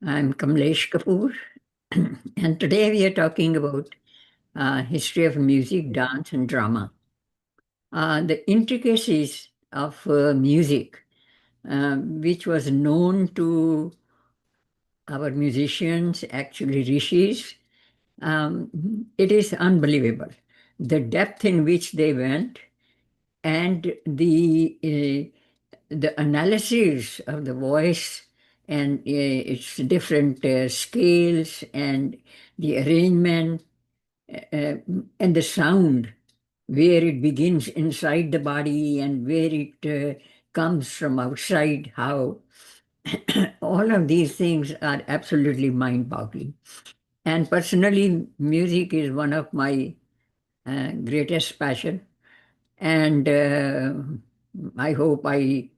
I'm Kamlesh Kapur, and today we are talking about history of music, dance, and drama. The intricacies of music, which was known to our musicians, actually rishis, it is unbelievable. The depth in which they went and the analysis of the voice and its different scales and the arrangement uh, and the sound, where it begins inside the body and where it comes from outside, how all of these things are absolutely mind-boggling. And personally, music is one of my greatest passion, and I hope I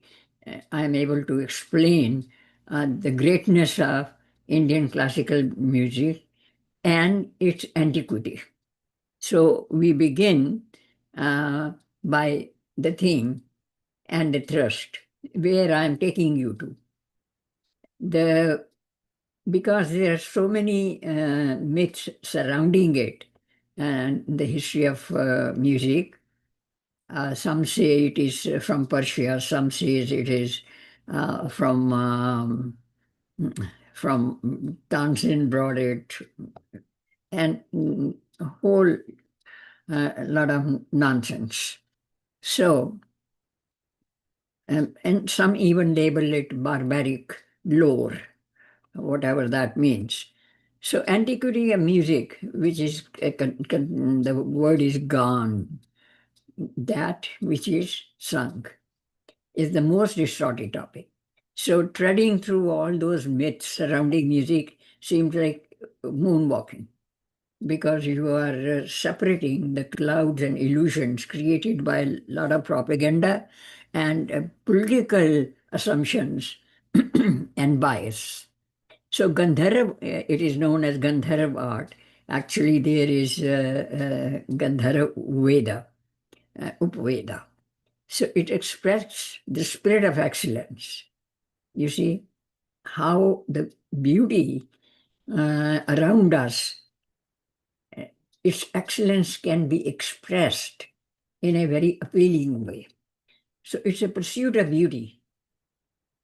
am able to explain the greatness of Indian classical music and its antiquity. So we begin uh, by the theme and the thrust, where I am taking you to. The Because there are so many myths surrounding it and the history of music. Some say it is from Persia. Some says it is uh, from um, from Tansin brought it, and a whole lot of nonsense. So, and some even label it barbaric lore, whatever that means. So, antiquity of music, which is the word is gone, that which is sung, is the most distorted topic. So, treading through all those myths surrounding music seems like moonwalking, because you are separating the clouds and illusions created by a lot of propaganda and political assumptions and bias. So, Gandharv, it is known as Gandharv art. Actually, there is Gandharv Veda, Upveda. So, it expresses the spirit of excellence. You see how the beauty around us, uh, its excellence can be expressed in a very appealing way. So it's a pursuit of beauty,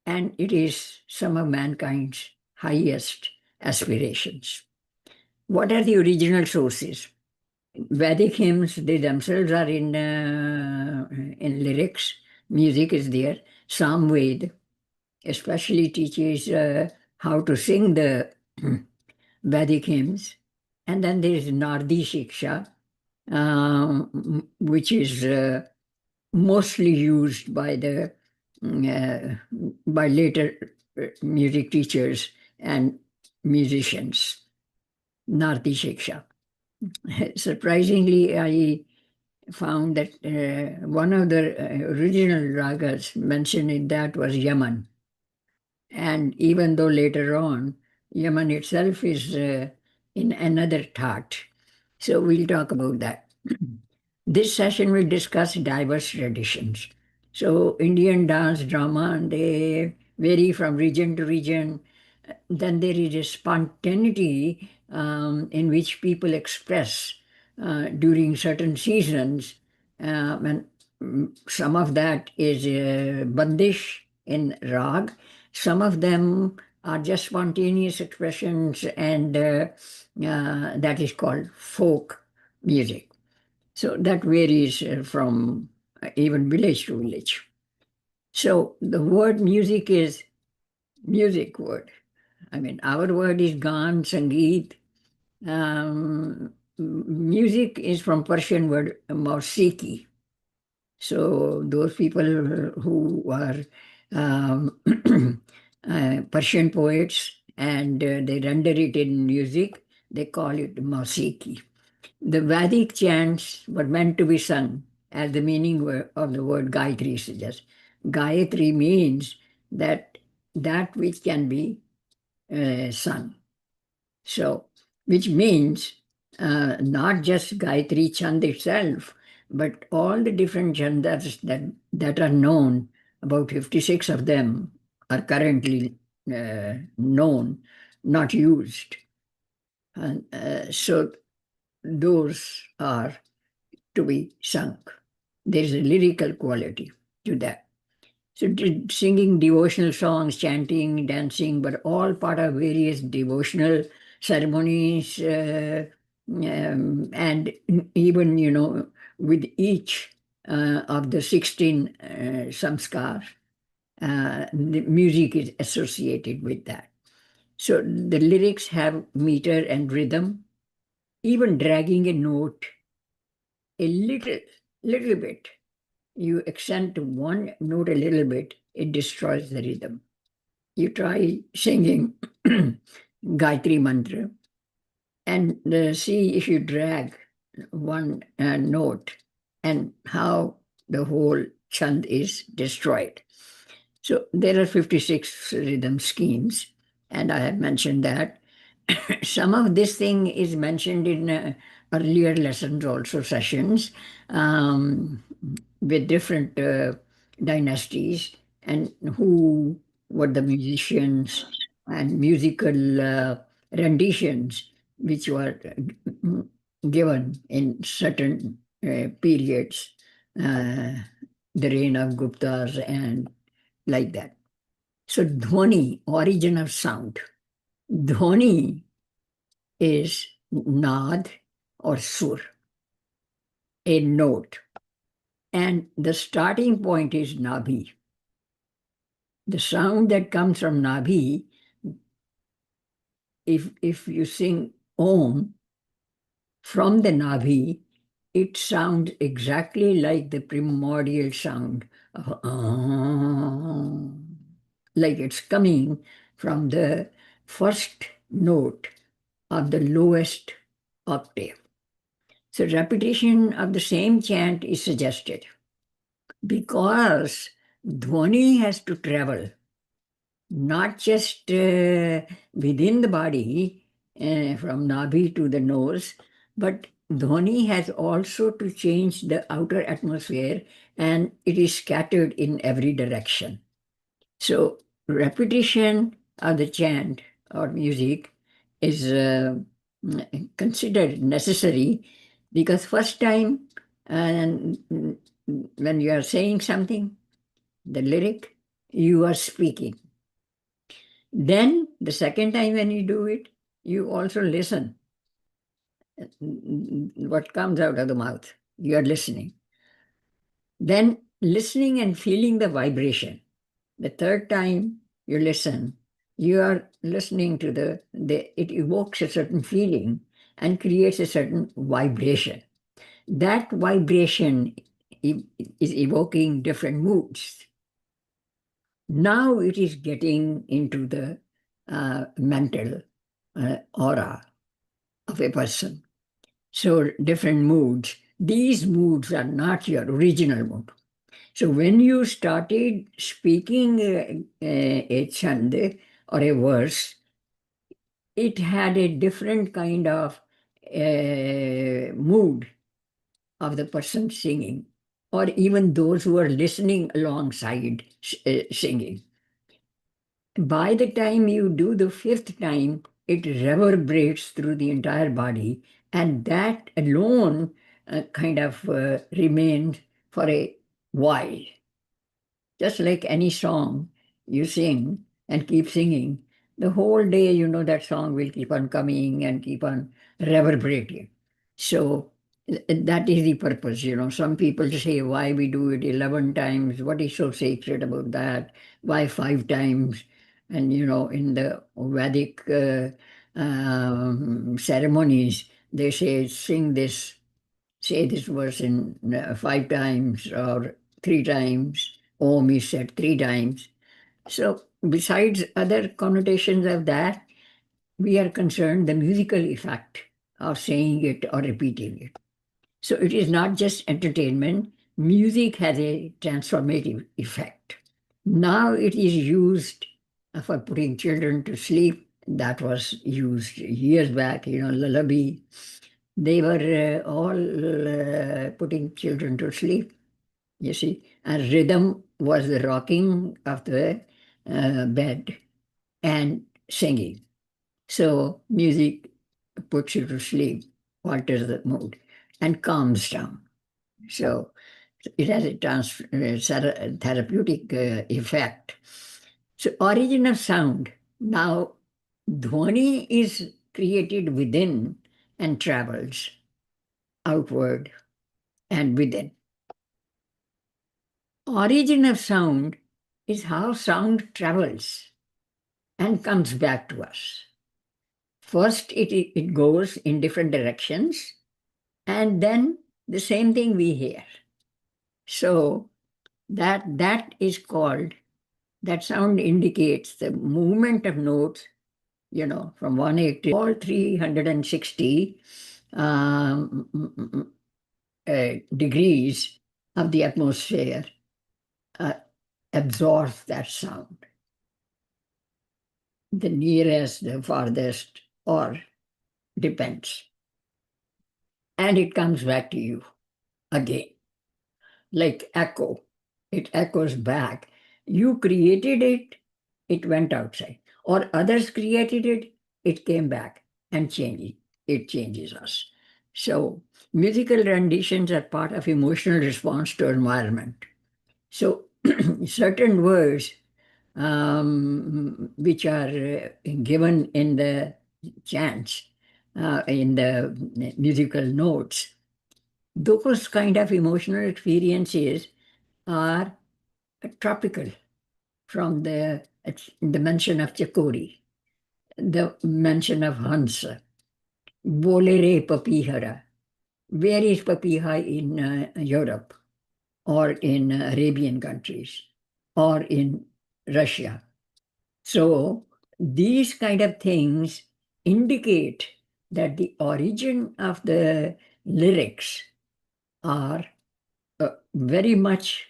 and it is some of mankind's highest aspirations. What are the original sources? Vedic hymns, they themselves are in lyrics. Music is there. Samved especially teaches how to sing the Vedic hymns. And then there is Nardi Shiksha, which is mostly used by the by later music teachers and musicians. Nardi Shiksha. Surprisingly, I found that one of the original ragas mentioned in that was Yaman. And even though later on, Yaman itself is in another thought. So we'll talk about that. This session will discuss diverse traditions. So Indian dance, drama, they vary from region to region. Then there is a spontaneity in which people express during certain seasons. And some of that is bandish in rag. Some of them are just spontaneous expressions, and that is called folk music. So that varies from even village to village. So the word music is music word. I mean, our word is gan, sangeet. Music is from Persian word mausiki. So those people who are um, Persian poets and they render it in music, they call it mausiki. The Vedic chants were meant to be sung, as the meaning of the word Gayatri suggests. Gayatri means that which can be sung. So, which means not just Gayatri Chand itself, but all the different chandas that are known, about 56 of them are currently known, not used. And so those are to be sung. There's a lyrical quality to that. So singing devotional songs, chanting, dancing, but all part of various devotional ceremonies, and even with each of the 16 samskar, the music is associated with that. So the lyrics have meter and rhythm. Even dragging a note a little bit, you accent one note a little bit, it destroys the rhythm. You try singing Gayatri Mantra and see if you drag one note and how the whole chant is destroyed. So there are 56 rhythm schemes, and I have mentioned that. Some of this thing is mentioned in earlier lessons, also sessions, um, with different dynasties and who were the musicians and musical renditions which were given in certain periods, uh, the reign of Guptas and like that. So dhwani, origin of sound. Dhwani is nad or sur, a note. And the starting point is nabhi. The sound that comes from nabhi, if you sing om from the nabhi, it sounds exactly like the primordial sound of like it's coming from the first note of the lowest octave. So repetition of the same chant is suggested because dhwani has to travel not just within the body from nabhi to the nose, but dhwani has also to change the outer atmosphere and it is scattered in every direction. So repetition of the chant or music is considered necessary because first time and when you are saying something, the lyric, you are speaking. Then the second time when you do it, you also listen what comes out of the mouth. You are listening. Then listening and feeling the vibration. The third time you listen, you are listening to it evokes a certain feeling and creates a certain vibration. That vibration is evoking different moods. Now it is getting into the mental aura of a person. So different moods. These moods are not your original mood. So when you started speaking a chand or a verse, it had a different kind of mood of the person singing, or even those who are listening alongside singing. By the time you do the fifth time, it reverberates through the entire body, and that alone kind of remains for a while. Just like any song you sing and keep singing, the whole day you know that song will keep on coming and keep on reverberating. So that is the purpose. Some people say, why we do it 11 times? What is so sacred about that? Why 5 times? And, in the Vedic ceremonies, they say this verse in 5 times or 3 times. Om is said 3 times. So, besides other connotations of that, we are concerned the musical effect of saying it or repeating it. So, it is not just entertainment, music has a transformative effect. Now, it is used for putting children to sleep. That was used years back, lullaby. They were all putting children to sleep, you see. And rhythm was the rocking of the bed and singing. So music puts you to sleep, alters the mood, and calms down. So it has a therapeutic effect. So origin of sound. Now, dhwani is created within and travels outward and within. Origin of sound is how sound travels and comes back to us. First, it goes in different directions, and then the same thing we hear. So that is called, that sound indicates the movement of notes, from 180 all 360 degrees of the atmosphere uh, absorbs that sound. The nearest, the farthest, or depends. And it comes back to you again, like echo. It echoes back. You created it, it went outside. Or others created it, it came back and changed. It changes us. So musical renditions are part of emotional response to environment. So certain words which are given in the chants, in the musical notes, those kind of emotional experiences are tropical, from the mention of Chakori, the mention of Hansa, Bolere Papihara. Where is Papiha in Europe or in Arabian countries or in Russia? So these kind of things indicate that the origin of the lyrics are very much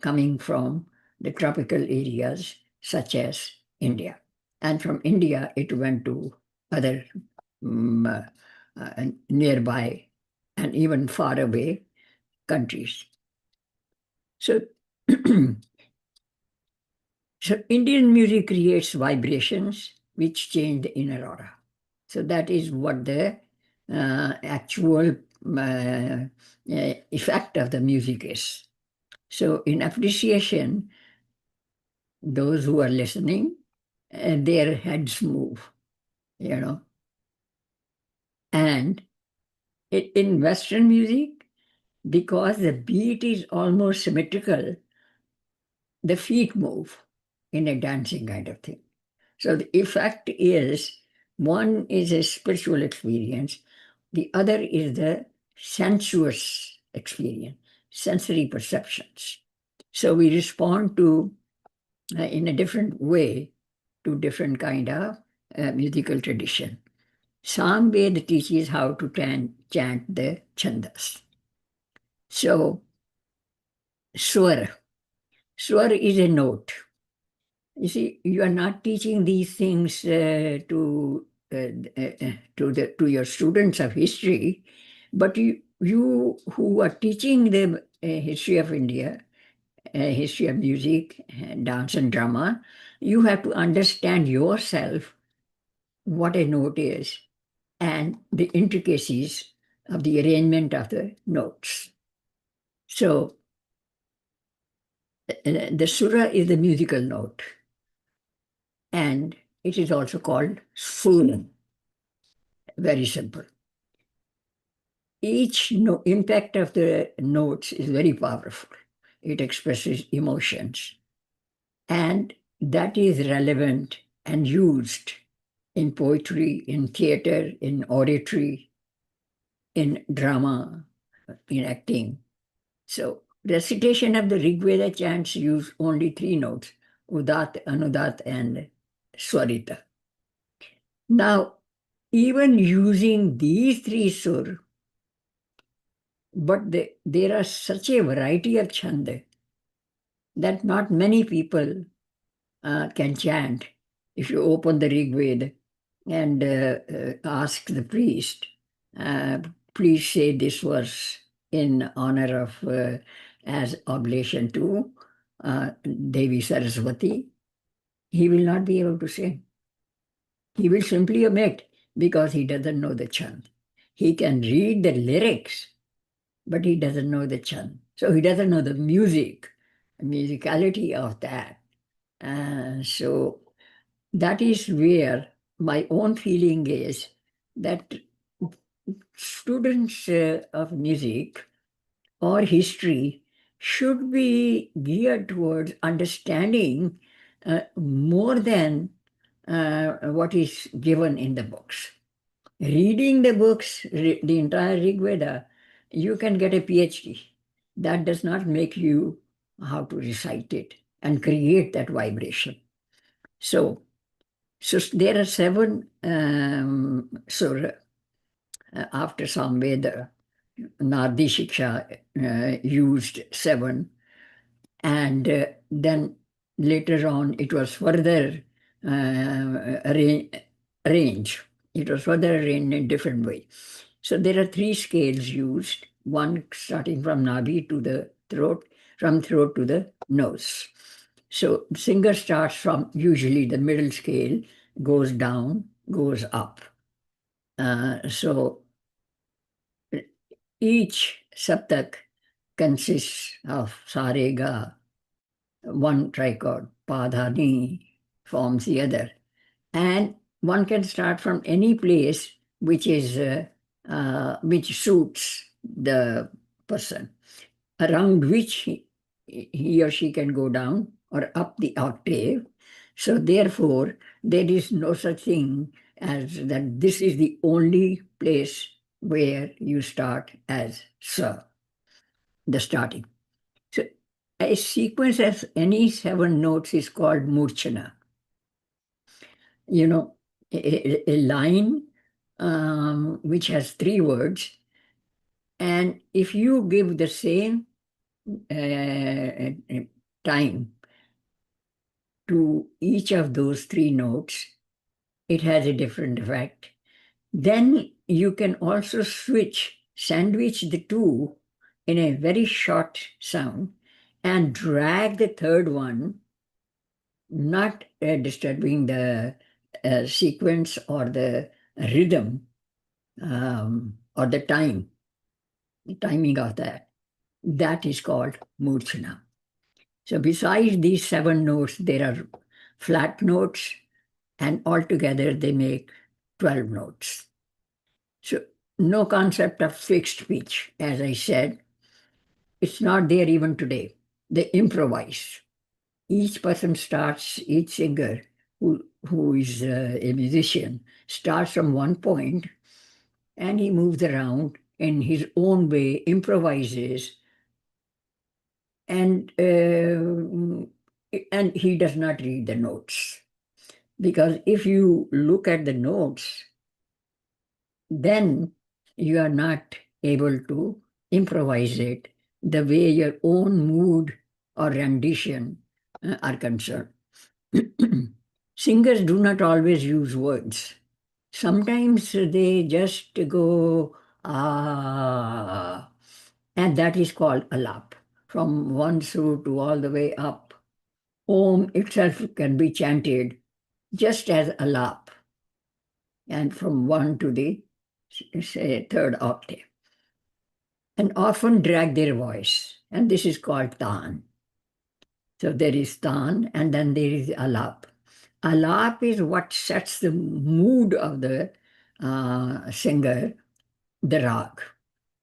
coming from the tropical areas such as India. And from India, it went to other nearby and even far away countries. So, so Indian music creates vibrations which change the inner aura. So that is what the actual effect of the music is. So in appreciation, those who are listening, their heads move, you know. And in Western music, because the beat is almost symmetrical, the feet move in a dancing kind of thing. So the effect is, one is a spiritual experience, the other is the sensuous experience, sensory perceptions. So we respond to in a different way to different kind of musical tradition. Samved teaches how to chant the chandas. So swar, swar is a note. You see, you are not teaching these things to your students of history, but you who are teaching them history of India, history of music, dance and drama, you have to understand yourself what a note is and the intricacies of the arrangement of the notes. So the sura is the musical note, and it is also called sur. Very simple. Each impact of the notes is very powerful. It expresses emotions, and that is relevant and used in poetry, in theater, in oratory, in drama, in acting. So recitation of the Rig Veda chants use only three notes, Udat, Anudat, and Swarita. Now, even using these three sur, but there are such a variety of chand that not many people can chant. If you open the Rig Veda and ask the priest, uh, please say this verse in honor of, as oblation to Devi Saraswati, he will not be able to say. He will simply omit because he doesn't know the chant. He can read the lyrics, but he doesn't know the chant. So he doesn't know the music, the musicality of that. So that is where my own feeling is that students of music or history should be geared towards understanding more than what is given in the books. Reading the books, the entire Rig Veda, you can get a PhD. That does not make you how to recite it and create that vibration. So there are seven surah after Samveda. Nardi Shiksha used seven, and then later on it was further arranged. It was further arranged in a different way. So there are three scales used, one starting from Nabhi to the throat, from throat to the nose. So singer starts from usually the middle scale, goes down, goes up. So each saptak consists of sarega, one trichord, padhani forms the other. And one can start from any place which suits the person, around which he or she can go down or up the octave. So therefore, there is no such thing as that this is the only place where you start as Sa, the starting. So a sequence of any seven notes is called murchana. You know, a line which has three words, and if you give the same time to each of those three notes, it has a different effect. Then you can also sandwich the two in a very short sound and drag the third one, not disturbing the sequence or the rhythm or the timing of that. That is called murchana. So besides these seven notes, there are flat notes, and altogether they make 12 notes. So no concept of fixed pitch, as I said. It's not there even today. They improvise. Each person starts, each singer who is a musician starts from one point and he moves around in his own way, improvises, and he does not read the notes. Because if you look at the notes, then you are not able to improvise it the way your own mood or rendition are concerned. Singers do not always use words. Sometimes they just go, ah, and that is called alap. From one through to all the way up. Om itself can be chanted just as alap, and from one to the say, third octave, and often drag their voice, and this is called tan. So there is tan, and then there is alap. Alap is what sets the mood of the singer, the rag,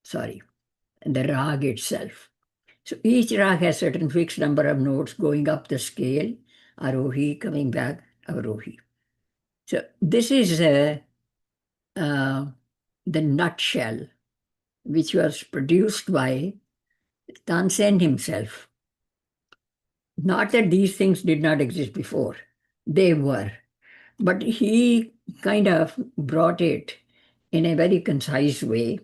sorry, the rag itself. So each rag has certain fixed number of notes going up the scale, arohi, coming back, avrohi. So this is the nutshell, which was produced by Tansen himself. Not that these things did not exist before, they were. But he kind of brought it in a very concise way.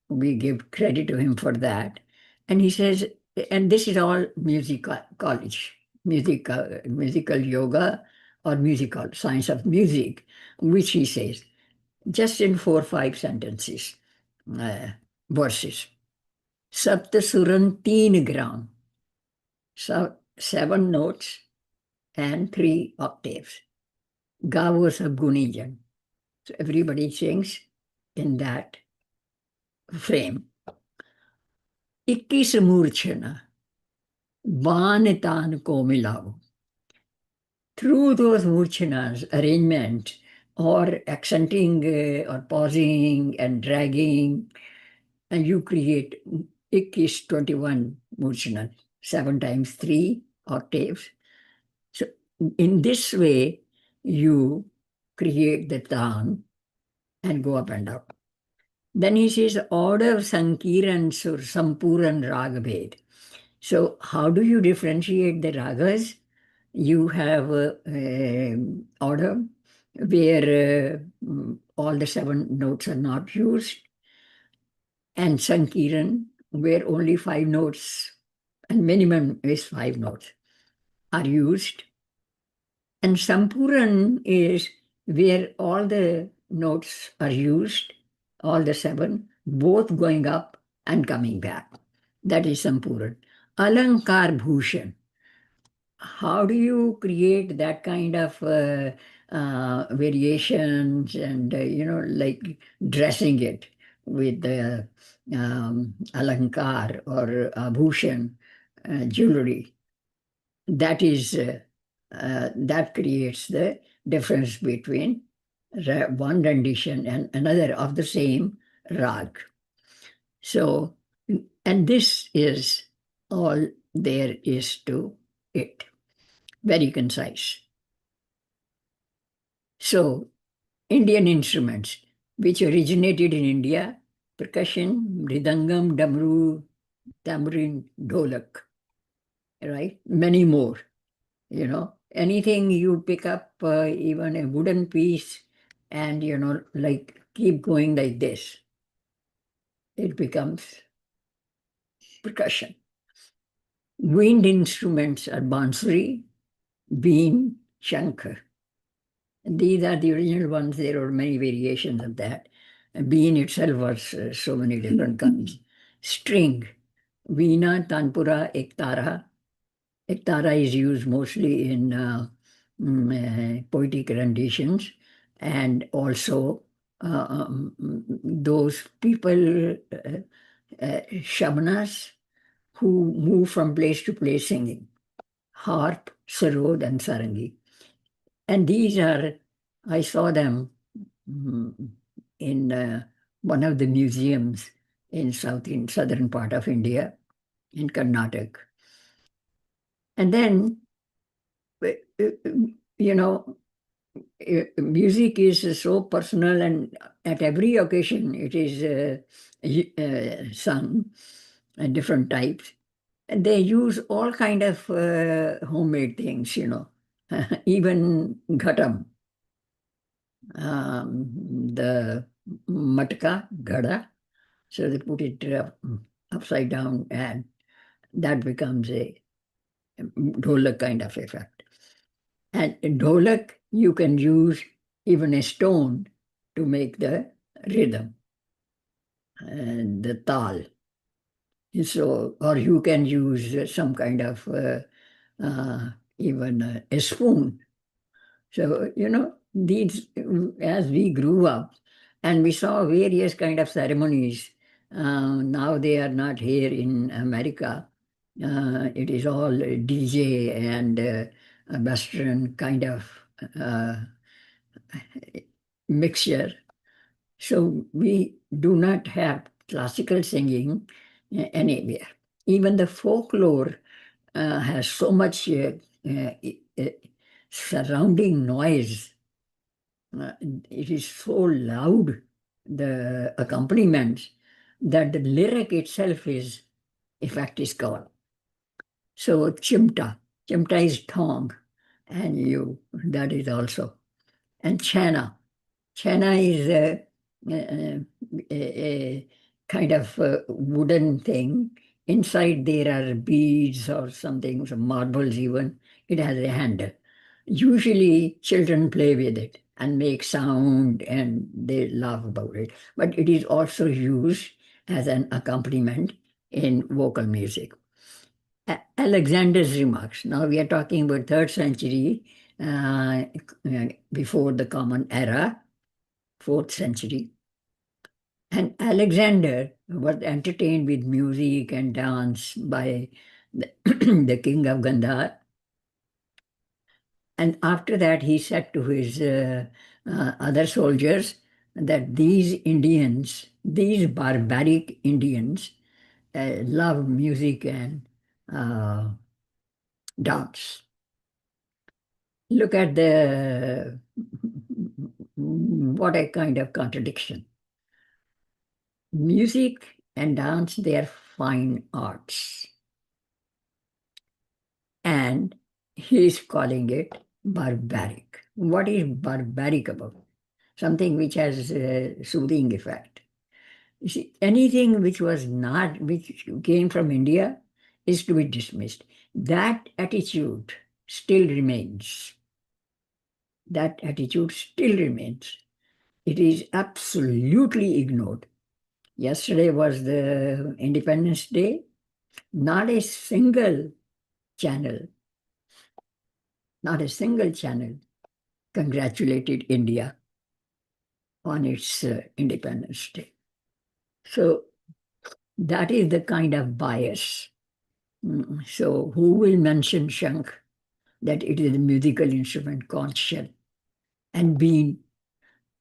We give credit to him for that. And he says, and this is all musical college, musical yoga or musical science of music, which he says just in 4 or 5 sentences, verses. Sapta Suran Teen Gram. So 7 notes and 3 octaves. Gavo Sabguni Jan. So everybody sings in that frame. 21 मूर्छना बान तान को मिलाओ. Through those murchanas, arrangement, or accenting or pausing and dragging, and you create ik is 21 murchanas, 7 times 3 octaves. So in this way, you create the tan and go up and down. Then he says, order Sankiran Sur Sampuran Ragbhed. So how do you differentiate the ragas? You have order where all the 7 notes are not used, and Sankiran where only 5 notes, and minimum is 5 notes, are used. And Sampuran is where all the notes are used, all the 7, both going up and coming back. That is Sampuran. Alankar Bhushan. How do you create that kind of variations and, like dressing it with the alankar or bhushan jewelry? That is, that creates the difference between one rendition and another of the same rag. So, and this is all there is to it. Very concise. So, Indian instruments which originated in India: percussion, mridangam, damru, tambourine, dholak, right? Many more, Anything you pick up, even a wooden piece, and, like keep going like this, it becomes percussion. Wind instruments are bansuri, bean, shankar. These are the original ones. There are many variations of that. Bean itself was so many different kinds. String, veena, tanpura, ektara. Ektara is used mostly in poetic renditions, and also those people, shabnas, who move from place to place singing. Harp, sarod, and sarangi. And these are, I saw them in one of the museums in southern part of India, in Karnataka. And then, you know, music is so personal, and at every occasion it is sung, different types. And they use all kind of homemade things, even ghatam. The matka, gada. So they put it upside down, and that becomes a dholak kind of effect. And in dholak, you can use even a stone to make the rhythm and the tal. So, or you can use some kind of even a spoon. So, these, as we grew up and we saw various kind of ceremonies, now they are not here in America. It is all DJ and a Western kind of uh, mixture. So we do not have classical singing anywhere. Even the folklore has so much uh, surrounding noise. It is so loud, the accompaniment, that the lyric itself is, effect is gone. So chimta is tongue, and that is also. And chana is a kind of wooden thing. Inside there are beads or something, some marbles even. It has a handle. Usually children play with it and make sound and they laugh about it. But it is also used as an accompaniment in vocal music. Alexander's remarks. Now we are talking about 3rd century uh, before the Common Era, 4th century. And Alexander was entertained with music and dance by the, the king of Gandhar. And after that, he said to his other soldiers that these Indians, these barbaric Indians, love music and uh, dance. Look at the what a kind of contradiction. Music and dance, they are fine arts. And he is calling it barbaric. What is barbaric about? Something which has a soothing effect. You see, anything which was not, which came from India is to be dismissed. That attitude still remains. That attitude still remains. It is absolutely ignored. Yesterday was the Independence Day. Not a single channel, not a single channel congratulated India on its Independence Day. So that is the kind of bias. So who will mention Shank, that it is a musical instrument called shell? And bean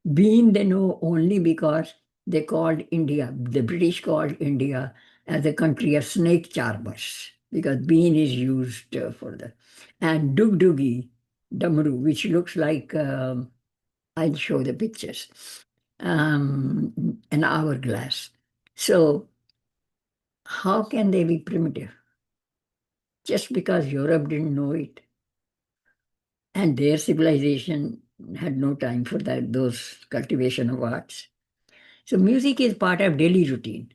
they know only because they called India, the British called India as a country of snake charmers, because bean is used for the. And dugdugi, damru, which looks like, I'll show the pictures, an hourglass. So how can they be primitive? Just because Europe didn't know it and their civilization had no time for that, those cultivation of arts. So music is part of daily routine.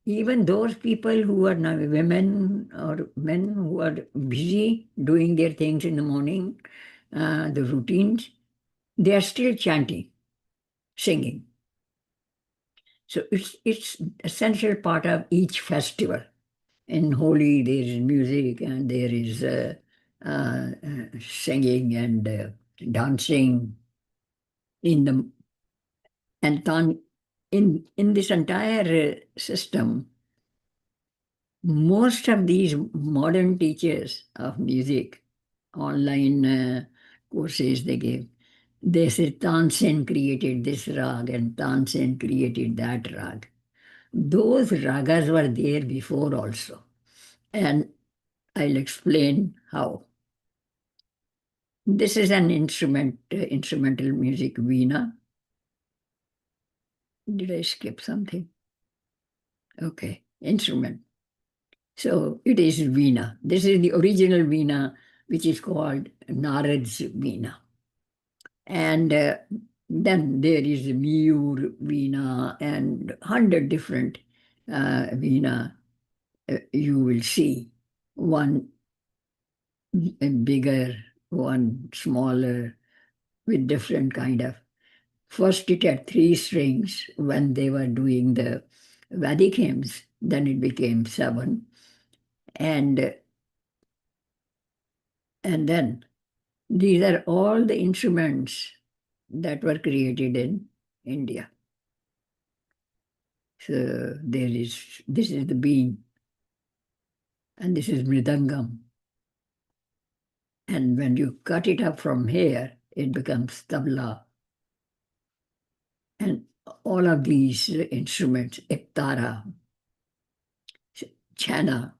Even those people who are now women or men who are busy doing their things in the morning, the routines, they are still chanting, singing. So it's essential part of each festival. In Holi, there is music and there is singing and dancing in the and in this entire system. Most of these modern teachers of music, online courses they give, they say Tansen created this rag and Tansen created that rag. Those ragas were there before also. And I'll explain how. This is an instrumental music, Veena. Did I skip something? Okay, instrument. So it is Veena. This is the original Veena, which is called Narad's Veena. And then there is Miyur Veena and 100 different Veena you will see. One bigger, one smaller, with different kind of. First, it had 3 strings when they were doing the Vedic hymns. Then it became 7, and and then these are all the instruments that were created in India. So this is the bean, and this is mridangam. And when you cut it up from here, it becomes tabla. And all of these instruments, ektara, chana.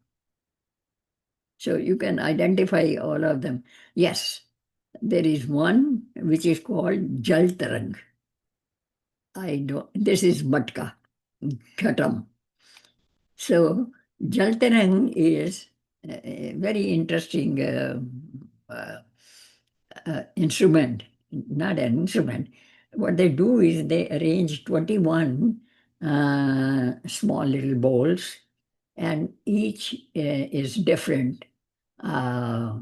So you can identify all of them. Yes, there is one which is called Jal Tarang. I don't, this is Matka, Khatam. So Jal Tarang is a very interesting uh, instrument, not an instrument. What they do is they arrange 21 small little bowls, and each is different uh,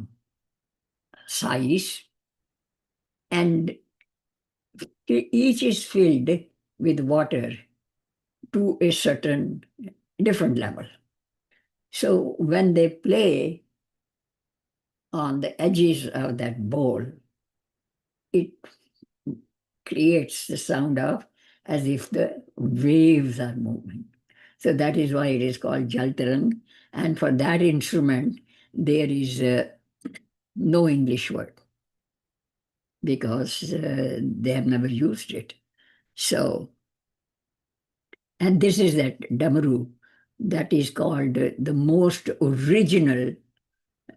size, and each is filled with water to a certain different level. So when they play on the edges of that bowl, it creates the sound of as if the waves are moving. So that is why it is called Jaltarang. And for that instrument, there is no English word because they have never used it. So, and this is that damaru that is called the most original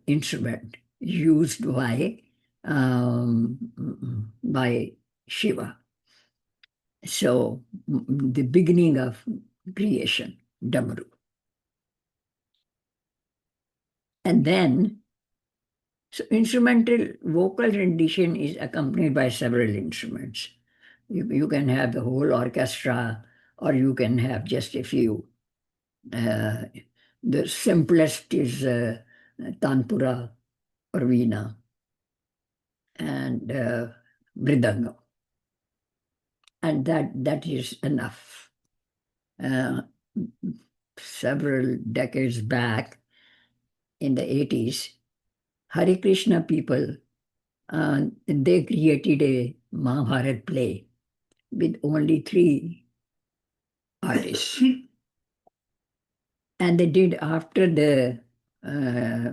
instrument used by Shiva. So, the beginning of creation, damaru. And then, so instrumental vocal rendition is accompanied by several instruments. You can have the whole orchestra, or you can have just a few. Uh, the simplest is tanpura or veena and mridangam, and that is enough. Uh, Several decades back, in the 80s, Hare Krishna people they created a Mahabharat play with only three artists. And they did after uh,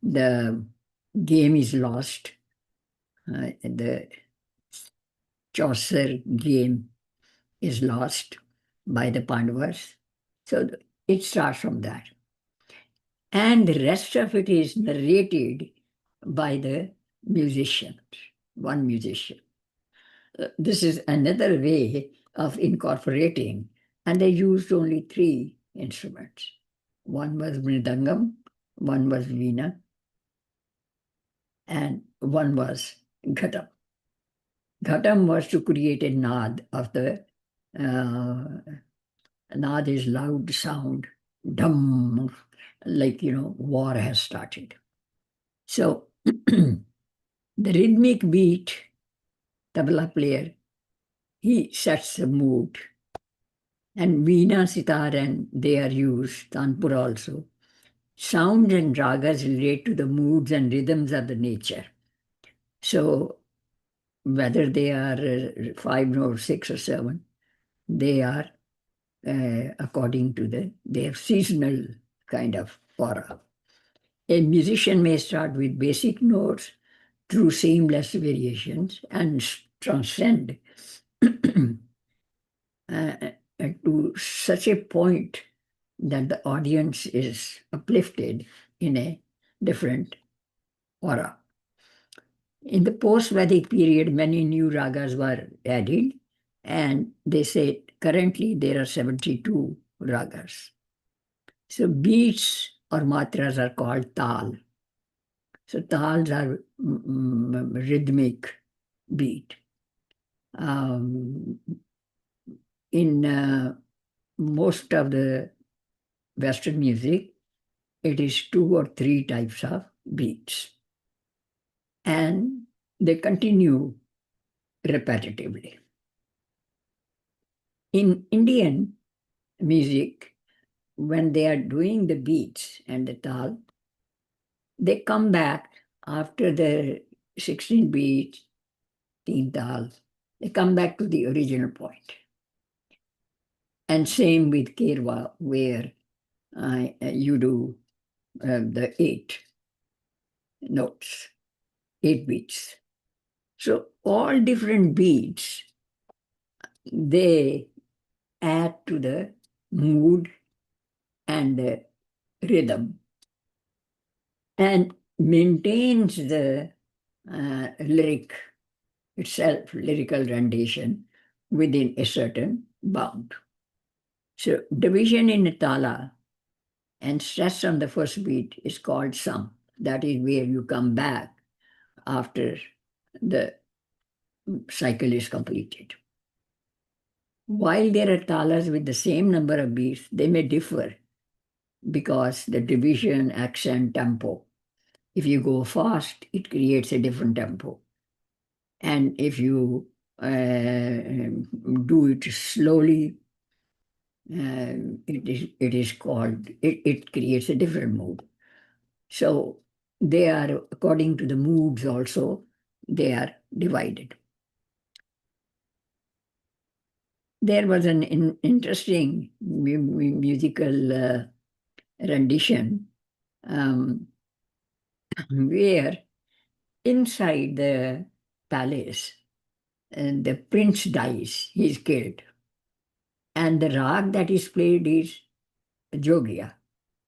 the game is lost, the Chaucer game is lost by the Pandavas. So it starts from that. And the rest of it is narrated by the musicians, one musician. This is another way of incorporating, and they used only three instruments. One was mridangam, one was veena, and one was ghatam. Ghatam was to create a nad of the nad is loud sound, dum, like war has started. So the rhythmic beat, tabla player, he sets the mood. And veena, sitar, and they are used, tanpura also. Sounds and ragas relate to the moods and rhythms of the nature. So whether they are five or six or seven, they are according to they have seasonal kind of aura. A musician may start with basic notes through seamless variations and transcend to such a point that the audience is uplifted in a different aura. In the post-Vedic period, many new ragas were added, and they say currently there are 72 ragas. So beats or matras are called tal. So tals are rhythmic beat. In most of the Western music, it is two or three types of beats. And they continue repetitively. In Indian music, when they are doing the beats and the tal, they come back after the 16 beats, teen tal, they come back to the original point. And same with Kerwa, where you do the eight notes, 8 beats. So all different beats, they add to the mood and the rhythm and maintains the lyric itself, lyrical rendition within a certain bound. So division in tala and stress on the first beat is called sum. That is where you come back after the cycle is completed. While there are talas with the same number of beats, they may differ because the division, accent, tempo. If you go fast, it creates a different tempo. And if you do it slowly, it creates a different mood. So they are, according to the moods also, they are divided. There was an interesting musical rendition um, where inside the palace, the prince dies, he is killed. And the rag that is played is Jogia,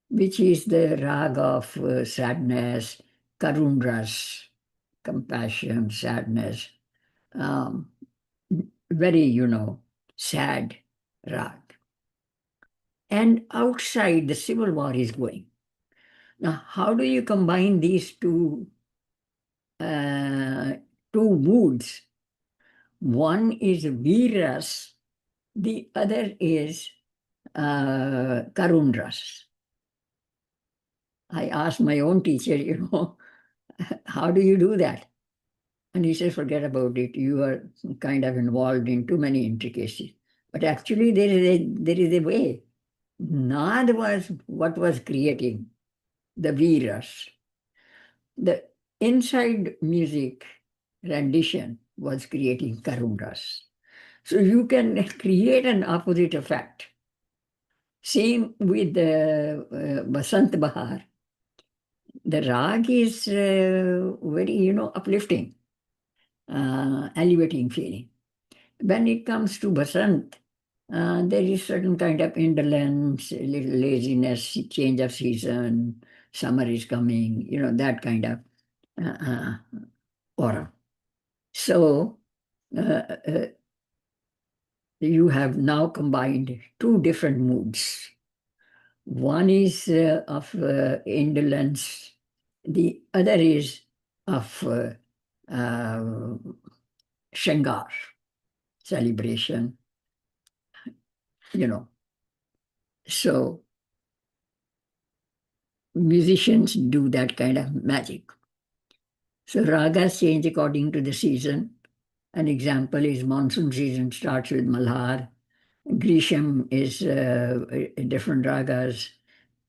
which is the rag of sadness, karunras, compassion, sadness, um, very, sad rag. And outside, the civil war is going. Now, how do you combine these uh, two moods? One is Viras, the other is Karunras. I asked my own teacher, how do you do that? And he says, forget about it. You are kind of involved in too many intricacies. But actually, there is a way. Nad was what was creating the Viras. The inside music rendition was creating Karunras. So you can create an opposite effect. Same with the Basant Bahar. The rag is very, uplifting, elevating feeling. When it comes to Basant, there is certain kind of indolence, a little laziness, change of season, summer is coming, that kind of aura. So uh, uh, you have now combined two different moods. One is of indolence, the other is of uh, Shangar, celebration, you know. So musicians do that kind of magic. So ragas change according to the season. An example is monsoon season starts with Malhar. Grisham is different ragas.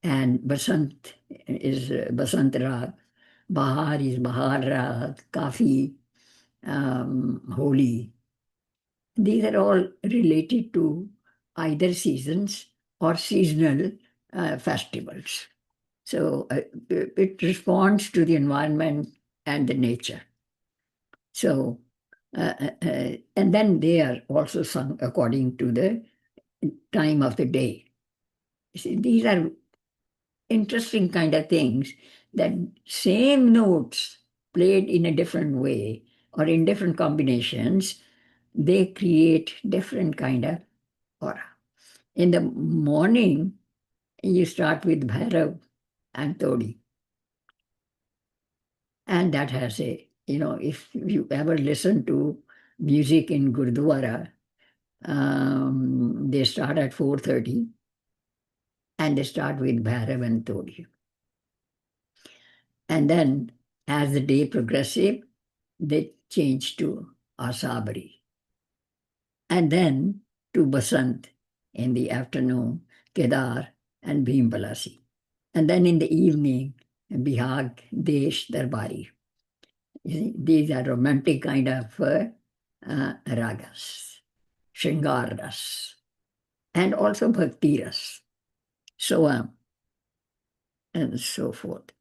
And Basant is Basant Rag. Bahar is Bahar Rag. Kafi, Holi. These are all related to either seasons or seasonal festivals. So it responds to the environment and the nature. So, and then they are also sung according to the time of the day. See, these are interesting kind of things that same notes played in a different way or in different combinations, they create different kind of aura. In the morning, you start with Bhairav and Todi. And that has if you ever listen to music in Gurdwara, they start at 4:30 and they start with Bhairav and Todi. And then as the day progresses, they change to Asabari. And then to Basant in the afternoon, Kedar and Bhimbalasi. And then in the evening, Bihag, Desh, Darbari. These are romantic kind of ragas, Shringar ras, and also Bhakti ras, so on and so forth.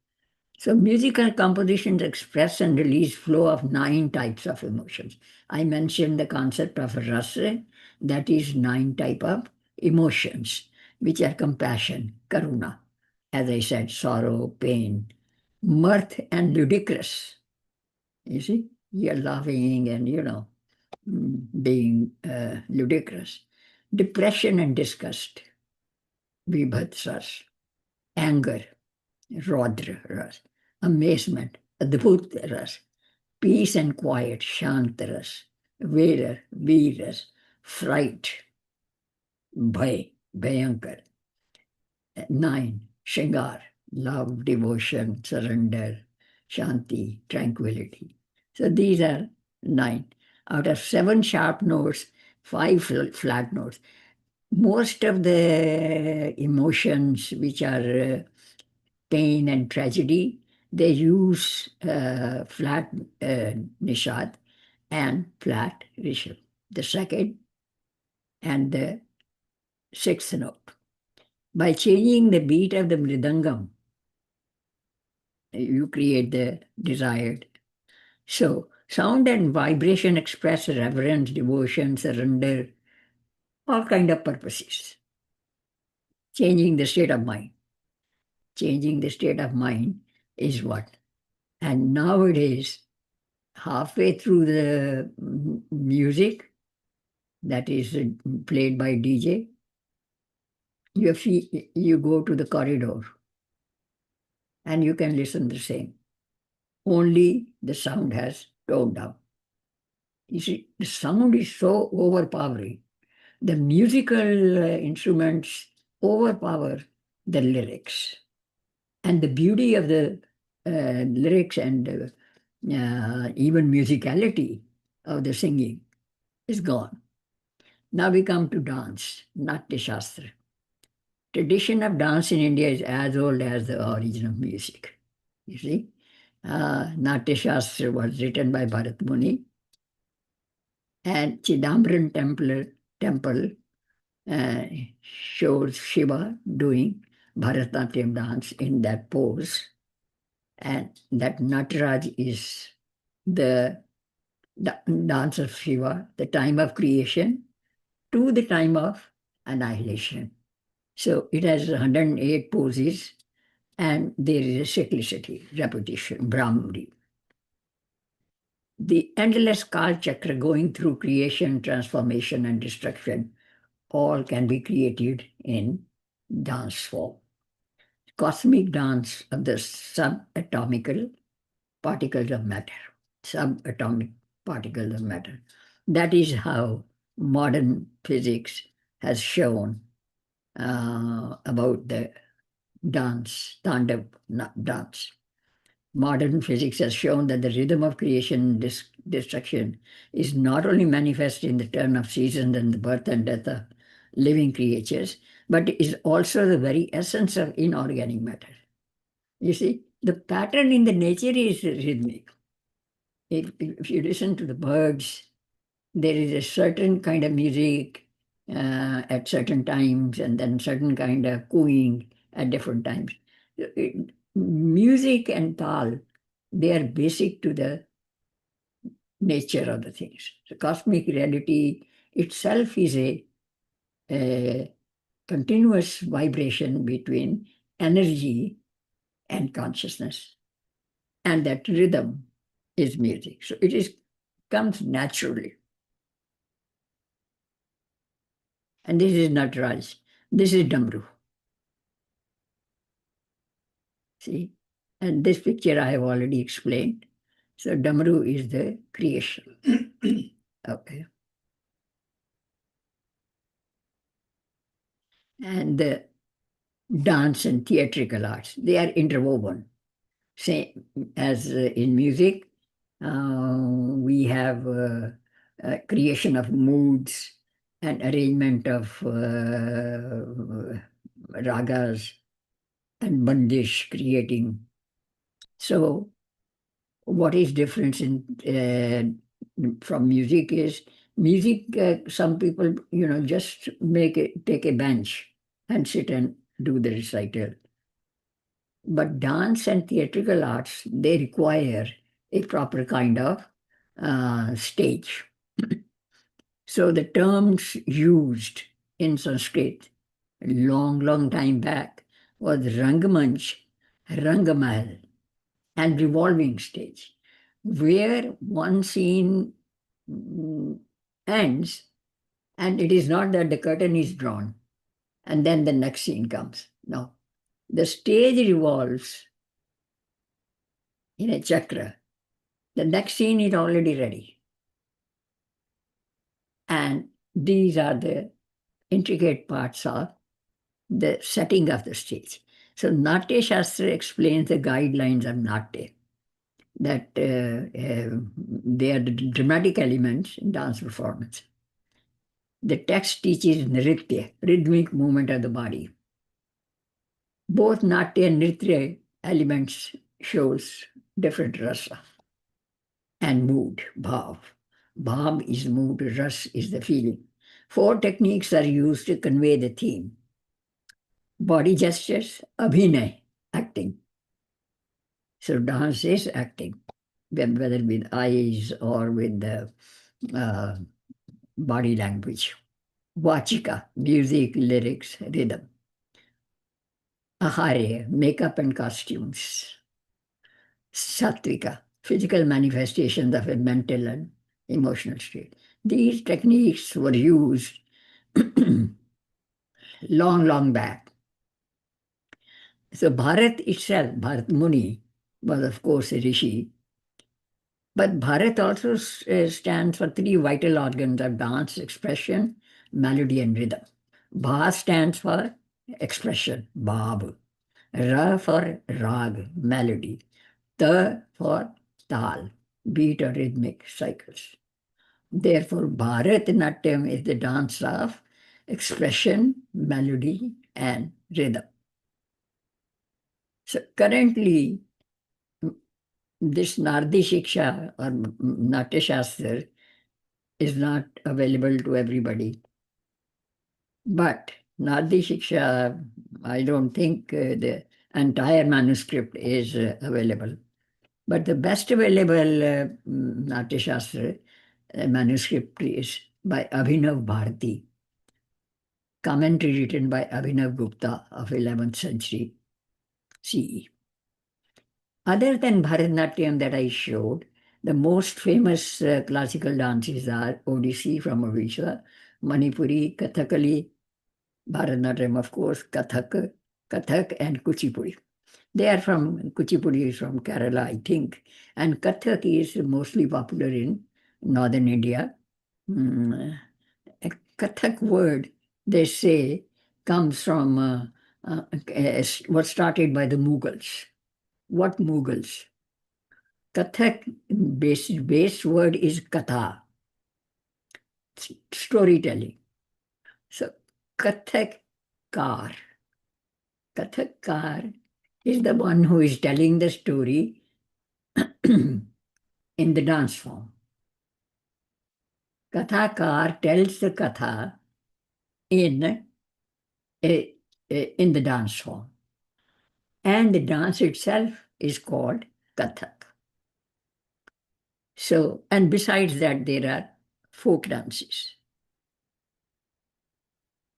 So musical compositions express and release flow of 9 types of emotions. I mentioned the concept of rasa, that is 9 type of emotions, which are compassion, karuna, as I said, sorrow, pain, mirth, and ludicrous. You see, you're laughing and, being ludicrous. Depression and disgust, vibhatsas. Anger, rodra ras. Amazement, adbhut ras. Peace and quiet, shant ras. Veer, veeras. Fright, bhay, bhayankar. 9, Shingar, love, devotion, surrender, shanti, tranquility. So these are 9. Out of 7 sharp notes, 5 flat notes. Most of the emotions which are pain and tragedy, they use flat nishad. and flat rishabh, the second and the sixth note. By changing the beat of the mridangam, you create the desired. So, sound and vibration express reverence, devotion, surrender, all kind of purposes. Changing the state of mind. Changing the state of mind is what? And nowadays, halfway through the music that is played by DJ, you go to the corridor and you can listen the same. Only the sound has toned down. You see, the sound is so overpowering. The musical instruments overpower the lyrics. And the beauty of the lyrics and even musicality of the singing is gone. Now we come to dance, Natya Shastra. Tradition of dance in India is as old as the origin of music. You see, Natya Shastra was written by Bharat Muni, and Chidambaram temple uh, shows Shiva doing Bharatanatyam dance in that pose, and that Nataraj is the dance of Shiva, the time of creation to the time of annihilation. So it has 108 poses and there is a cyclicity, repetition, Brahmari. The endless Kal Chakra going through creation, transformation, and destruction all can be created in dance form. Cosmic dance of the subatomical particles of matter. Subatomic particles of matter. That is how modern physics has shown about the dance, Tandav dance. Modern physics has shown that the rhythm of creation and destruction is not only manifest in the turn of seasons and the birth and death of living creatures, but is also the very essence of inorganic matter. You see, the pattern in the nature is rhythmic. If you listen to the birds, there is a certain kind of music at certain times and then certain kind of cooing at different times. Music and tal, they are basic to the nature of the things. So cosmic reality itself is a continuous vibration between energy and consciousness. And that rhythm is music. So it is comes naturally. And this is not Raj. This is Damru. See? And this picture I have already explained. So Damru is the creation. Okay. And the dance and theatrical arts, they are interwoven. Same as in music, we have creation of moods and arrangement of ragas and bandish creating. So what is different from music is music, some people, just take a bench and sit and do the recital. But dance and theatrical arts, they require a proper kind of stage. So the terms used in Sanskrit a long, long time back was Rangamanch, Rangamahal, and revolving stage, where one scene ends and it is not that the curtain is drawn and then the next scene comes. No. The stage revolves in a chakra. The next scene is already ready. And these are the intricate parts of the setting of the stage. So Natya Shastra explains the guidelines of Natya, that they are the dramatic elements in dance performance. The text teaches nritya, rhythmic movement of the body. Both Natya and Nritya elements shows different rasa and mood, bhav. Bhab is mood, ras is the feeling. Four techniques are used to convey the theme. Body gestures, abhinay, acting. So dance is acting, whether with eyes or with the uh, body language. Vachika, music, lyrics, rhythm. Ahare, makeup and costumes. Sattvika, physical manifestations of a mental and emotional state. These techniques were used long, long back. So Bharat itself, Bharat Muni, was of course a rishi, but Bharat also stands for three vital organs of dance, expression, melody, and rhythm. Bha stands for expression, Bhab. Ra for rag, melody. Ta for tal, beat or rhythmic cycles. Therefore, Bharatanatyam is the dance of expression, melody, and rhythm. So currently, this Nardi Shiksha or Natya Shastra is not available to everybody. But Nardi Shiksha, I don't think the entire manuscript is available. But the best available Natya Shastra manuscript is by Abhinav Bharati, commentary written by Abhinav Gupta of 11th century CE. Other than Bharatanatyam that I showed, the most famous classical dances are Odissi from Odisha, Manipuri, Kathakali, Bharatanatyam, of course, Kathak and Kuchipudi. They are from, Kuchipudi is from Kerala, I think, and Kathak is mostly popular in northern India. Mm, a Kathak word, they say, comes from what started by the Mughals. What Mughals? Kathak base word is katha, storytelling. So Kathak kar. Kathak kar is the one who is telling the story in the dance form. Kathakar tells the katha in in the dance form. And the dance itself is called Kathak. So, and besides that, there are folk dances.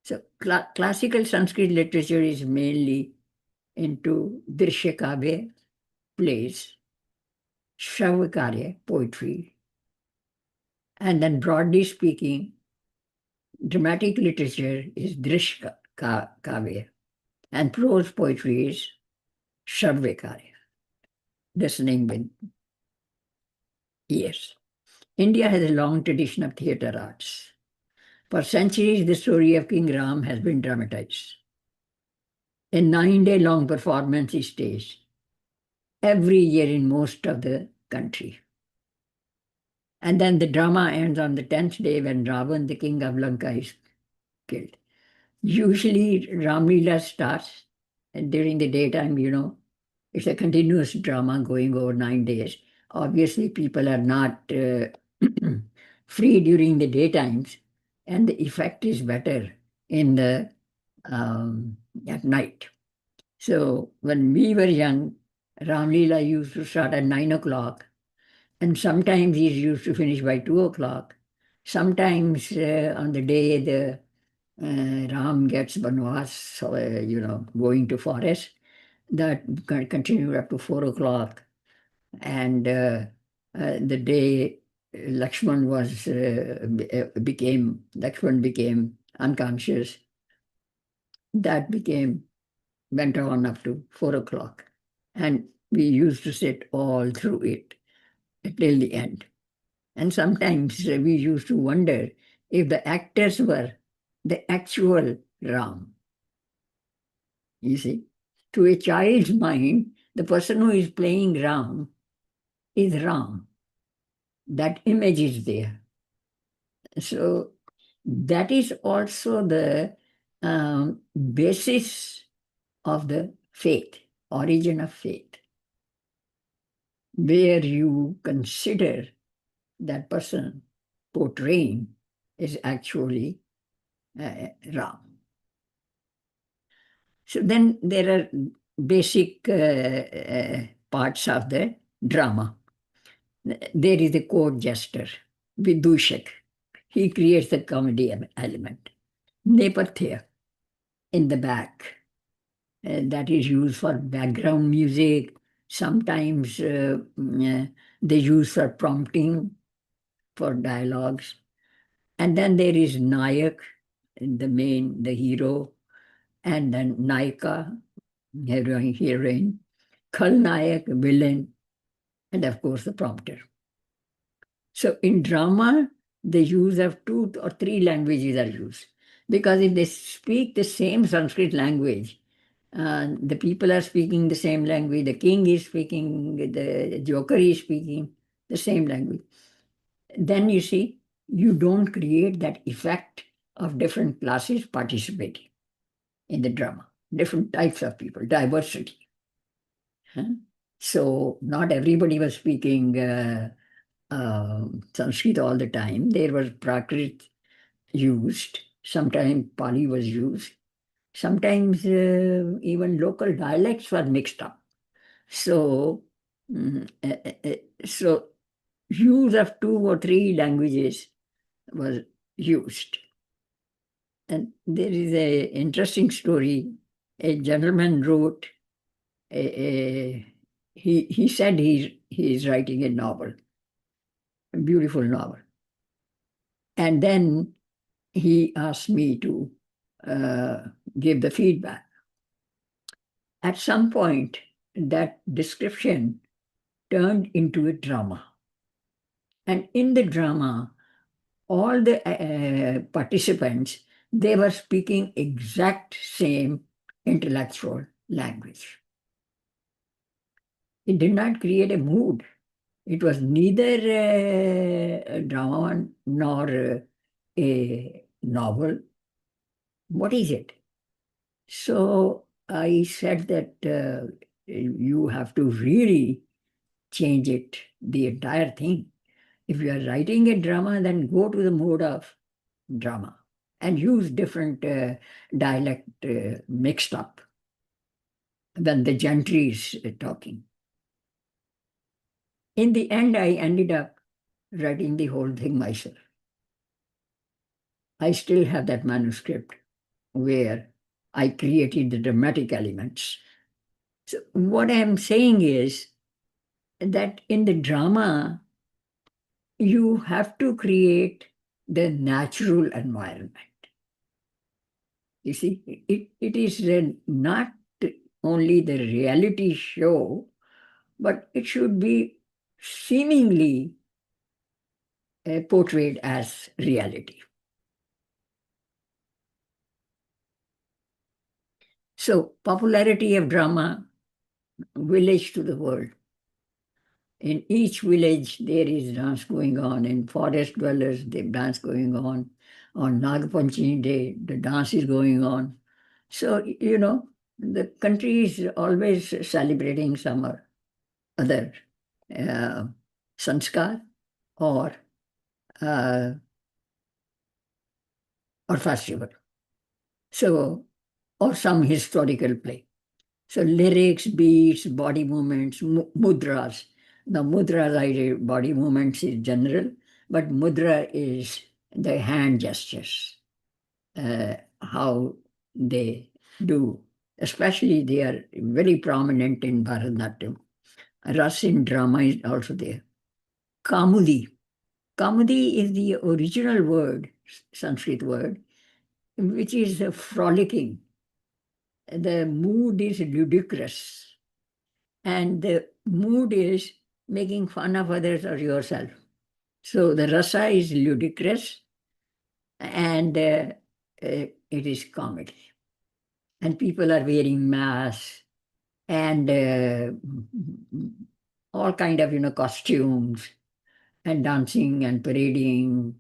So, classical Sanskrit literature is mainly into Drishya plays, Shravya poetry, and then broadly speaking, dramatic literature is Drishya and prose poetry is Shravya, listening with ears. India has a long tradition of theatre arts. For centuries, the story of King Ram has been dramatized. A 9-day long performance is staged every year in most of the country. And then the drama ends on the 10th day when Ravan, the king of Lanka, is killed. Usually, Ram Leela starts, and during the daytime, it's a continuous drama going over 9 days. Obviously, people are not free during the daytimes, and the effect is better in the at night. So when we were young, Ram Leela used to start at 9 o'clock, and sometimes he used to finish by 2 o'clock. Sometimes on the day the Ram gets Banwas, so, going to forest, that continued up to 4 o'clock. And the day Lakshman became unconscious, that went on up to 4 o'clock. And we used to sit all through it till the end. And sometimes we used to wonder if the actors were the actual Ram. You see, to a child's mind, the person who is playing Ram is Ram. That image is there. So that is also the basis of the faith, origin of faith, where you consider that person portraying is actually Ram. So then there are basic parts of the drama. There is the court jester, Vidushak. He creates the comedy element. Nepathya in the back, that is used for background music. Sometimes they use for prompting for dialogues. And then there is Nayak, the hero, and then Naika, heroine, Khalnayak, villain, and of course the prompter. So in drama, the use of 2 or 3 languages are used. Because if they speak the same Sanskrit language, the people are speaking the same language, the king is speaking, the joker is speaking the same language, then you see, you don't create that effect of different classes participating in the drama, different types of people, diversity. Huh? So not everybody was speaking Sanskrit all the time. There was Prakrit used, sometimes Pali was used, sometimes even local dialects were mixed up. So, so use of 2 or 3 languages was used. And there is a interesting story. A gentleman wrote, he said he's writing a novel, a beautiful novel. And then he asked me to uh, give the feedback. At some point, that description turned into a drama. And in the drama, all the participants, they were speaking exact same intellectual language. It did not create a mood. It was neither a drama nor a novel. What is it? So I said that you have to really change it, the entire thing. If you are writing a drama, then go to the mode of drama and use different dialect mixed up when the gentry is talking. In the end, I ended up writing the whole thing myself. I still have that manuscript where I created the dramatic elements. So, what I'm saying is that in the drama, you have to create the natural environment. You see, it is not only the reality show, but it should be seemingly portrayed as reality. So, popularity of drama, village to the world. In each village, there is dance going on. In forest dwellers, there dance going on. On Nagapanchami Day, the dance is going on. So, the country is always celebrating some other uh, sanskar or uh, or festival. So, or some historical play. So lyrics, beats, body movements, mudras. Now mudras, body movements is general, but mudra is the hand gestures, how they do. Especially they are very prominent in Bharatanatyam. Ras in drama is also there. Kamudi. Kamudi is the original word, Sanskrit word, which is frolicking. The mood is ludicrous, and the mood is making fun of others or yourself. So the rasa is ludicrous, and it is comedy. And people are wearing masks and all kind of costumes and dancing and parading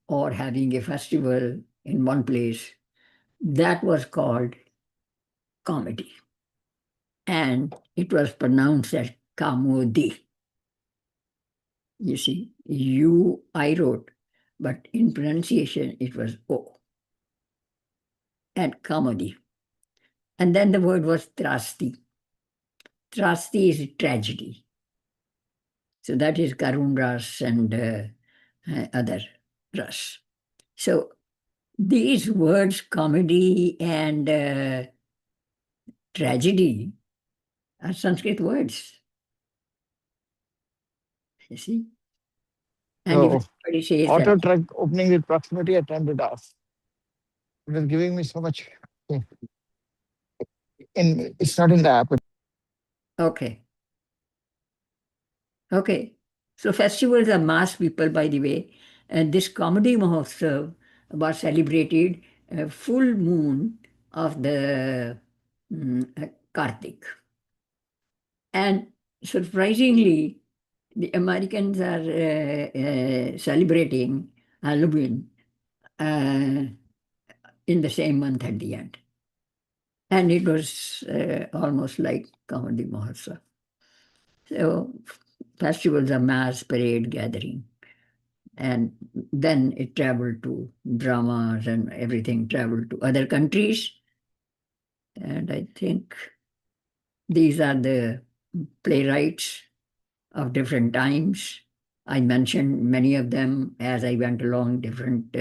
or having a festival in one place. That was called comedy. And it was pronounced as kamodi. You see, I wrote but in pronunciation it was O. And comedy. And then the word was trasti. Trasti is tragedy. So that is Karun Ras and other Ras. So these words, comedy and tragedy, are Sanskrit words. You see? And if So, anybody says that, auto track opening with proximity, I turned it off. It was giving me so much. It's not in the app. okay, okay. So festivals are mass people, by the way. And this comedy mahotsav was celebrated full moon of the Kartik. And surprisingly, the Americans are celebrating Halloween uh, in the same month at the end. And it was almost like Comedy Mahotsav. So festivals are mass parade gathering. And then it traveled to dramas and everything traveled to other countries. And I think these are the playwrights of different times. I mentioned many of them as I went along different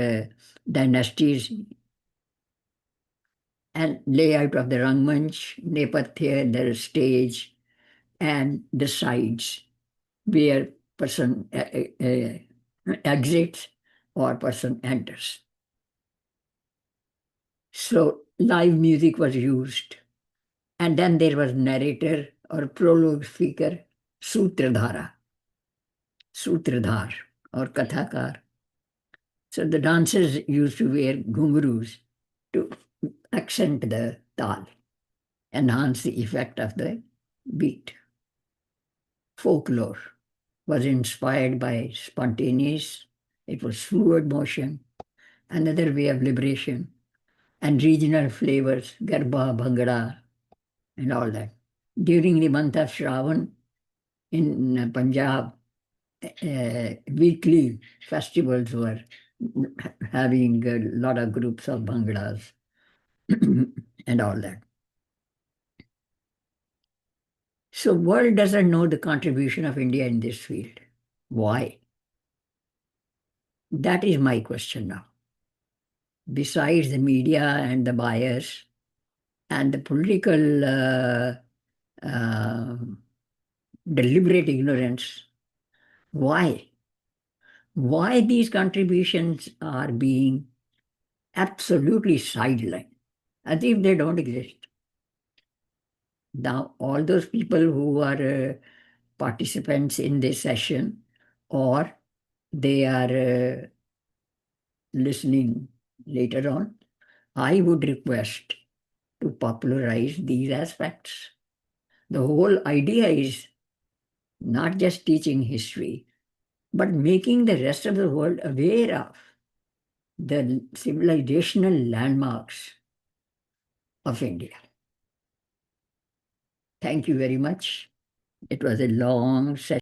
dynasties and layout of the Rangmanch, Nepathya, the stage, and the sides where person exits or person enters. So live music was used. And then there was narrator or prologue speaker, Sutradhara, Sutradhar or Kathakar. So the dancers used to wear ghungroos to accent the tal, enhance the effect of the beat. Folklore was inspired by spontaneous, it was fluid motion, another way of liberation, and regional flavors, garba, bhangra, and all that. During the month of Shravan in Punjab, weekly festivals were having a lot of groups of bhangras and all that. So world doesn't know the contribution of India in this field. Why? That is my question now. Besides the media and the bias and the political uh, deliberate ignorance, why? Why these contributions are being absolutely sidelined as if they don't exist? Now, all those people who are participants in this session or they are listening later on, I would request to popularize these aspects. The whole idea is not just teaching history, but making the rest of the world aware of the civilizational landmarks of India. Thank you very much. It was a long session.